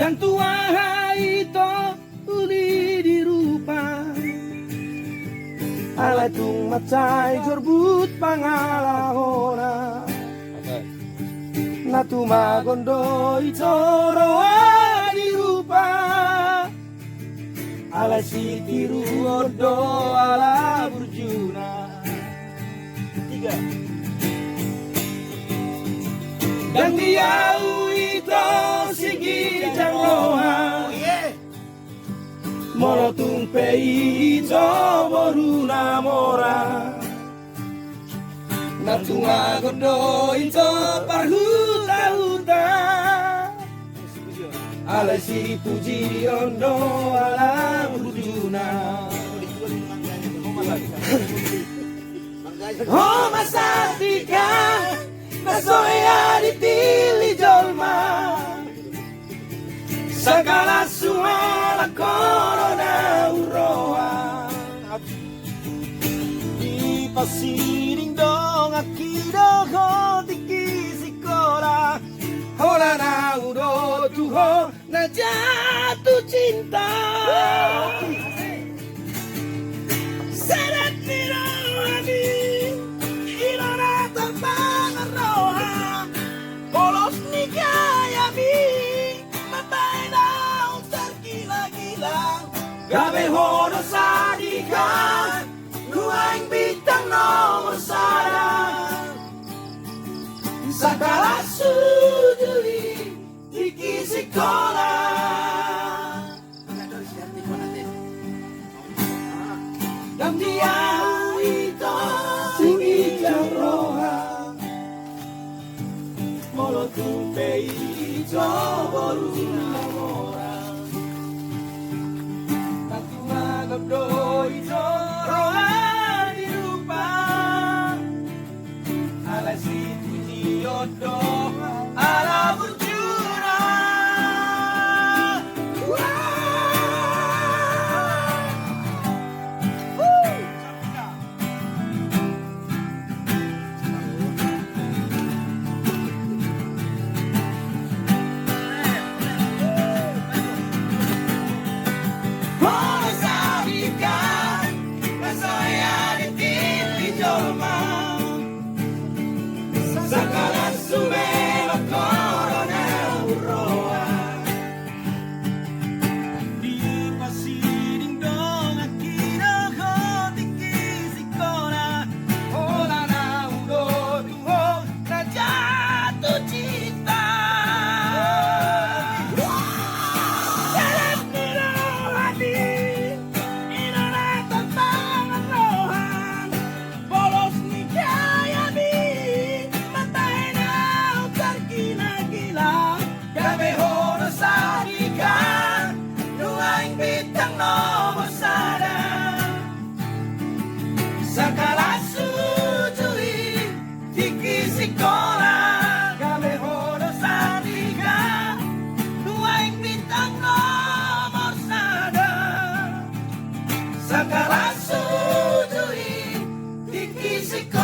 Dan tua ito uli dirupa alay tung macay jorbut pangalahona na tumagondo ito rawa dirupa alay si tiruodo ala burjuna. Tiga. Dan dia ito sigi jangoha molotung pei ito boruna mora natunga gondo ito parhuta-huta alay si puji ondo ala burjuna. Oh masatika nasoya ditili jolma sagala suara corona uroa di pasiring dong akido hotiki sikola hola na uro tuho na jatuh cinta seret nirani irona terbang roha polos nikayami matay na tergila-gila gabe hono sadikan nuaing bintang nomor sadang sakala suduli di sekolah dan dia itu singi roha molotung pei joboruna mora tatuma godo ito roha dirupa alay si puji odo ala burjuna. Sakala sujui tiki sekolah kami hono sadiga nuaing bintang nomor sada. Sakala sujui tiki sekolah